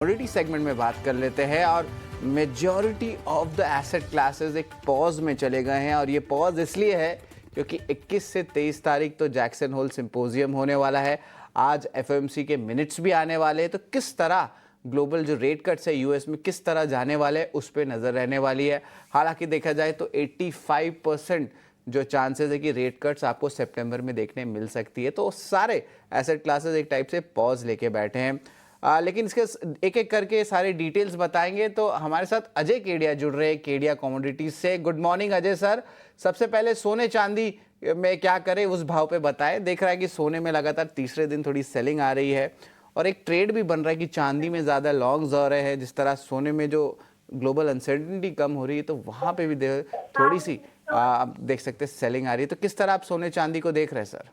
Commodity segment में बात कर लेते हैं और majority of the asset classes एक पॉज में चले गए हैं और ये पॉज इसलिए है क्योंकि 21 से 23 तारीख तो जैक्सन होल सिंपोजियम होने वाला है। आज एफओएमसी के मिनट्स भी आने वाले हैं, तो किस तरह ग्लोबल जो रेट कट्स है यूएस में किस तरह जाने वाले हैं उस पर नज़र रहने वाली है। हालांकि देखा जाए तो 85% जो चांसेस है कि रेट कट्स आपको सितंबर में देखने मिल सकती है, तो सारे एसेट क्लासेस एक टाइप से पॉज लेके बैठे हैं। लेकिन इसके एक एक करके सारे डिटेल्स बताएंगे। तो हमारे साथ अजय केडिया जुड़ रहे हैं केडिया कमोडिटीज से। Good morning Ajay sir. सबसे पहले सोने चांदी में क्या करें उस भाव पे बताएं। देख रहा है कि सोने में लगातार तीसरे दिन थोड़ी सेलिंग आ रही है और एक ट्रेड भी बन रहा है कि चांदी में ज़्यादा लॉन्ग्स आ रहे हैं। जिस तरह सोने में जो ग्लोबल अनसर्टिनिटी कम हो रही है तो वहाँ पे भी थोड़ी सी आप देख सकते हैं सेलिंग आ रही है। तो किस तरह आप सोने चांदी को देख रहे हैं सर?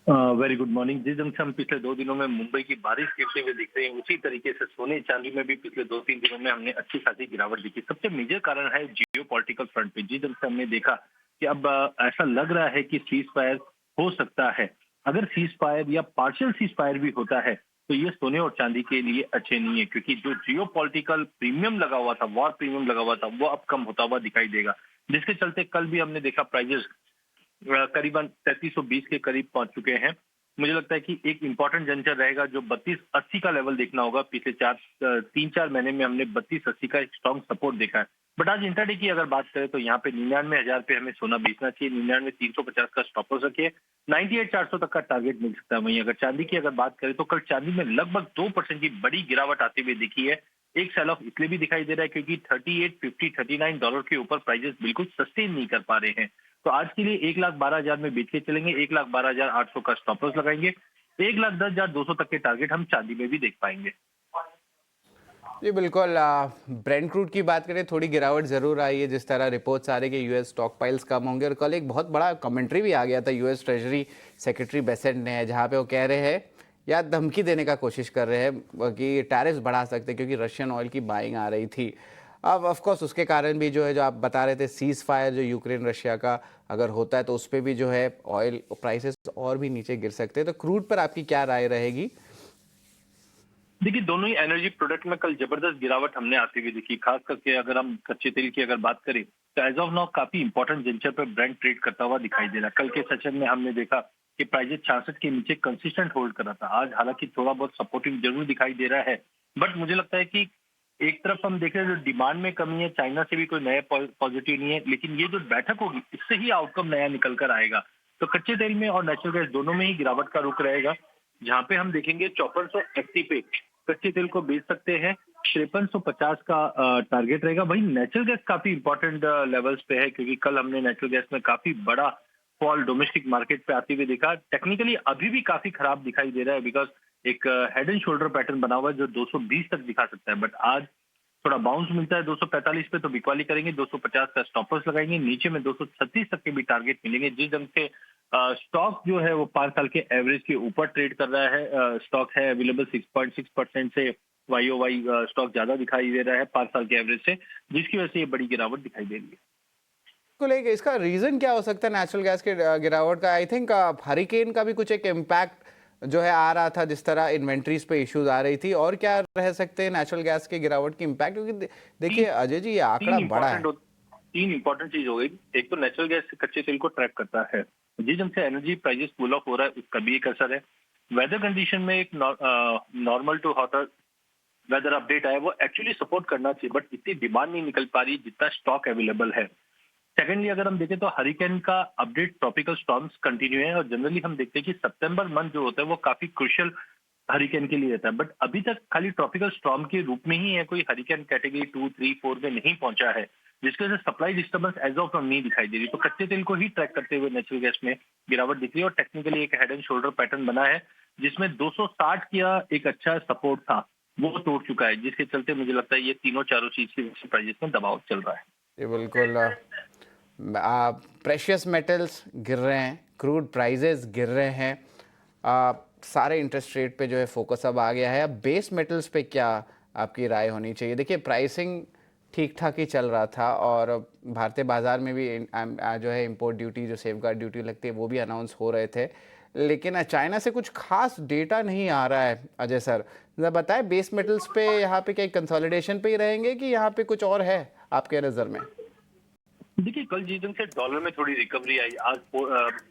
Very good morning. जिस ढंग से हम पिछले 2 दिनों में मुंबई की बारिश गिरते हुए दिख रहे हैं, उसी तरीके से सोने चांदी में भी पिछले 2-3 दिनों में हमने अच्छी खासी गिरावट देखी। सबसे मेजर कारण है जियो पॉलिटिकल फ्रंट पे। जिस ढंग से हमने देखा कि अब ऐसा लग रहा है कि सीज फायर हो सकता है। अगर सीज फायर या पार्शियल सीज फायर भी होता है तो ये सोने और चांदी के लिए अच्छे नहीं है, क्योंकि जो जियो पॉलिटिकल प्रीमियम लगा हुआ था, वॉर प्रीमियम लगा हुआ था, वो अब कम होता हुआ दिखाई देगा। जिसके चलते कल भी हमने देखा प्राइजेस करीबन 3320 के करीब पहुंच चुके हैं। मुझे लगता है कि एक इंपॉर्टेंट जंक्शन रहेगा जो 3280 का लेवल देखना होगा। पिछले 3-4 महीने में हमने 3280 का एक स्ट्रॉन्ग सपोर्ट देखा है। बट आज इंट्राडे की अगर बात करें तो यहाँ पे 99,000 पे हमें सोना बेचना चाहिए। 99,350 का स्टॉप लॉस रखिए। 98,400 तक का टारगेट मिल सकता है। वहीं अगर चांदी की अगर बात करें तो कल चांदी में लगभग 2% की बड़ी गिरावट आते हुए दिखी है। एक सेल ऑफ इसलिए भी दिखाई दे रहा है क्योंकि 3850 $39 के ऊपर प्राइजेस बिल्कुल सस्टेन नहीं कर पा रहे हैं। तो आज के लिए 1,12,000 में बेच के चलेंगे। 1,12,800 का स्टॉप लॉस लगाएंगे। 1,10,200 तक के टारगेट हम चांदी में भी देख पाएंगे। जी बिल्कुल। ब्रेंट क्रूड की बात करें, थोड़ी गिरावट ज़रूर आई है। जिस तरह रिपोर्ट्स आ रही है कि यूएस स्टॉक पाइल्स कम होंगे और कल एक बहुत बड़ा कमेंट्री भी आ गया था यूएस ट्रेजरी सेक्रेटरी बेसेंट ने, जहां पे वो कह रहे हैं या धमकी देने का कोशिश कर रहे हैं कि टैरिफ्स बढ़ा सकते हैं क्योंकि रशियन ऑयल की बाइंग आ रही थी। अब ऑफकोर्स उसके कारण भी जो है, जो आप बता रहे थे सीज फायर जो यूक्रेन रशिया का अगर होता है तो उस पर भी जो है ऑयल प्राइसेस और भी नीचे गिर सकते हैं। तो क्रूड पर आपकी क्या राय रहेगी? देखिए, दोनों ही एनर्जी प्रोडक्ट में कल जबरदस्त गिरावट हमने आती हुई दिखी। खास करके अगर हम कच्चे तेल की अगर बात करें तो एज ऑफ नाउ काफी इंपॉर्टेंट जंक्शन पर ब्रेंट ट्रेड करता हुआ दिखाई दे रहा है। कल के सेशन में हमने देखा कि प्राइजेस 66 के नीचे कंसिस्टेंट होल्ड कर रहा था। आज हालांकि थोड़ा बहुत सपोर्टिव जरूर दिखाई दे रहा है, बट मुझे लगता है कि एक तरफ हम देख रहे हैं जो डिमांड में कमी है, चाइना से भी कोई नया पॉजिटिव नहीं है, लेकिन ये जो बैठक होगी इससे ही आउटकम नया निकल कर आएगा। तो कच्चे तेल में और नेचुरल गैस दोनों में ही गिरावट का रुख रहेगा, जहां पे हम देखेंगे 5480 पे कच्चे तेल को बेच सकते हैं। 5350 का टारगेट रहेगा। वही नेचुरल गैस काफी इंपॉर्टेंट लेवल्स पे है, क्योंकि कल हमने नेचुरल गैस में काफी बड़ा फॉल डोमेस्टिक मार्केट पे आते हुए देखा। टेक्निकली अभी भी काफी खराब दिखाई दे रहा है, बिकॉज एक हेड एंड शोल्डर पैटर्न बना हुआ है जो 220 तक दिखा सकता है। बट आज थोड़ा बाउंस मिलता है 245 पे, तो बिकवाली करेंगे। 250 का स्टॉप लॉस लगाएंगे। नीचे में 236 तक के भी टारगेट मिलेंगे। जिस ढंग से स्टॉक जो है वो 5 साल के एवरेज के ऊपर ट्रेड कर रहा है। स्टॉक है अवेलेबल 6.6% से वाई ओ वाई स्टॉक ज्यादा दिखाई दे रहा है 5 साल के एवरेज से, जिसकी वजह से ये बड़ी गिरावट दिखाई दे रही है। को लेके इसका रीजन क्या हो सकता है नेचुरल गैस के गिरावट का? आई थिंक हरिकेन का भी कुछ एक इम्पैक्ट जो है आ रहा था, जिस तरह इन्वेंट्रीज पे इश्यूज आ रही थी। और क्या रह सकते हैं नेचुरल गैस के गिरावट की इम्पैक्ट? क्योंकि देखिए अजय जी, ये आंकड़ा बड़ा है। तीन इंपॉर्टेंट चीज हो गई। एक तो नेचुरल गैस कच्चे तेल को ट्रैक करता है। जिस ढंग से एनर्जी प्राइसेस कूल ऑफ हो रहा है उसका भी एक असर है। वेदर कंडीशन में एक normal to hotter weather update आया, वो एक्चुअली सपोर्ट करना चाहिए, बट इतनी डिमांड नहीं निकल पा रही जितना स्टॉक अवेलेबल है। सेकेंडली अगर हम देखें तो हरिकेन का अपडेट ट्रॉपिकल स्टॉर्म्स कंटिन्यू है, और जनरली हम देखते हैं कि सितंबर मंथ जो होता है वो काफी क्रुशियल हरिकेन के लिए रहता है। बट अभी तक खाली ट्रॉपिकल स्टॉर्म के रूप में ही है, कोई हरिकेन कैटेगरी 2, 3, 4 में नहीं पहुंचा है, जिसकी वजह से सप्लाई डिस्टर्बेंस एज ऑफ नहीं दिखाई दे रही। तो कच्चे तेल को ही ट्रैक करते हुए नेचुरल गैस में गिरावट दिख रही है, और टेक्निकली एक हेड एंड शोल्डर पैटर्न बना है जिसमें 260 का एक अच्छा सपोर्ट था, वो तोड़ चुका है, जिसके चलते मुझे लगता है ये तीनों चारों चीज के प्राइजेस में दबाव चल रहा है। ये बिल्कुल। प्रेशियस मेटल्स गिर रहे हैं, क्रूड प्राइजेस गिर रहे हैं, सारे इंटरेस्ट रेट पे जो है फोकस अब आ गया है। अब बेस मेटल्स पे क्या आपकी राय होनी चाहिए? देखिए प्राइसिंग ठीक ठाक ही चल रहा था और भारतीय बाज़ार में भी जो है इंपोर्ट ड्यूटी, जो सेफगार्ड ड्यूटी लगती है, वो भी अनाउंस हो रहे थे। लेकिन चाइना से कुछ खास डेटा नहीं आ रहा है। अजय सर, जरा बताएं बेस मेटल्स पे यहाँ पे क्या कंसोलिडेशन पे ही रहेंगे कि यहाँ पे कुछ और है आपके नज़र में? देखिए, कल जिस दिन से डॉलर में थोड़ी रिकवरी आई, आज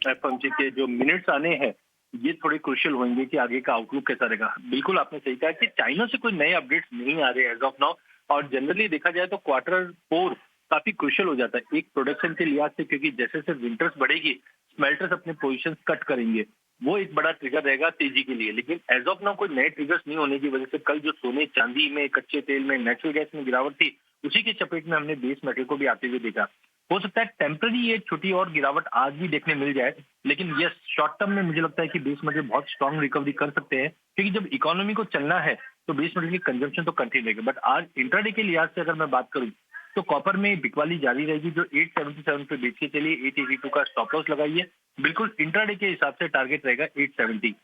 एफएमसी के जो मिनट्स आने हैं ये थोड़े क्रुशियल होंगे कि आगे का आउटलुक कैसा रहेगा। बिल्कुल आपने सही कहा कि चाइना से कोई नए अपडेट्स नहीं आ रहे एज ऑफ नाउ, और जनरली देखा जाए तो Q4 काफी क्रुशियल हो जाता है एक प्रोडक्शन के लिहाज से, क्योंकि जैसे जैसे विंटर्स बढ़ेगी स्मेल्टर्स अपने पोजीशंस कट करेंगे, वो एक बड़ा ट्रिगर रहेगा तेजी के लिए। लेकिन एज ऑफ नाउ कोई नए ट्रिगर्स नहीं होने की वजह से कल जो सोने चांदी में, कच्चे तेल में, नेचुरल गैस में गिरावट थी, उसी की चपेट में हमने बेस मेटल को भी आते हुए देखा। हो सकता है टेम्पररी एक छोटी और गिरावट आज भी देखने मिल जाए, लेकिन ये शॉर्ट टर्म में मुझे लगता है कि बेस मेटल बहुत स्ट्रांग रिकवरी कर सकते हैं, क्योंकि जब इकोनॉमी को चलना है तो बेस मेटल की कंजम्पशन तो कंटिन्यू रहेगी। बट आज इंट्राडे के लिहाज से अगर मैं बात करूं तो कॉपर में बिकवाली जारी रहेगी, जो 877 पे बेच के चलिए, 882 का स्टॉप लॉस लगाइए। बिल्कुल इंट्राडे के हिसाब से टारगेट रहेगा 870।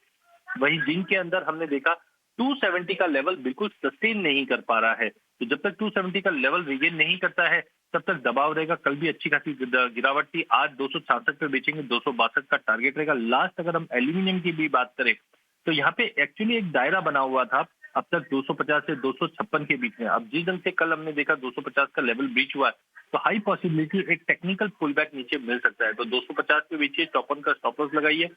वहीं जिंक के अंदर हमने देखा 270 का लेवल बिल्कुल सस्टेन नहीं कर पा रहा है, तो जब तक 270 का लेवल रिगेन नहीं करता है तब तक दबाव रहेगा। कल भी अच्छी खासी गिरावट थी, आज 266 पे बेचेंगे, 262 का टारगेट रहेगा लास्ट। अगर हम एल्यूमिनियम की भी बात करें तो यहाँ पे एक्चुअली एक दायरा बना हुआ था अब तक 250 से 256 के बीच में। अब जिस दिन से कल हमने देखा 250 का लेवल ब्रीच हुआ, तो हाई पॉसिबिलिटी एक टेक्निकल पुल बैक नीचे मिल सकता है। तो 250 के बीच 54 का स्टॉप लॉस लगाइए,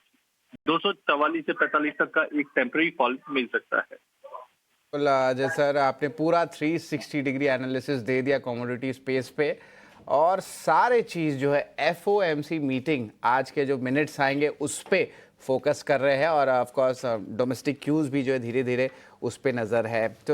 244 से 45 तक का एक टेम्पररी फॉल मिल सकता है। बिल्कुल अजय सर, आपने पूरा 360 डिग्री एनालिसिस दे दिया कमोडिटी स्पेस पे, और सारे चीज़ जो है FOMC मीटिंग आज के जो मिनट्स आएंगे उस पे फोकस कर रहे हैं, और ऑफ कोर्स डोमेस्टिक क्यूज़ भी जो है धीरे धीरे उस पे नज़र है। तो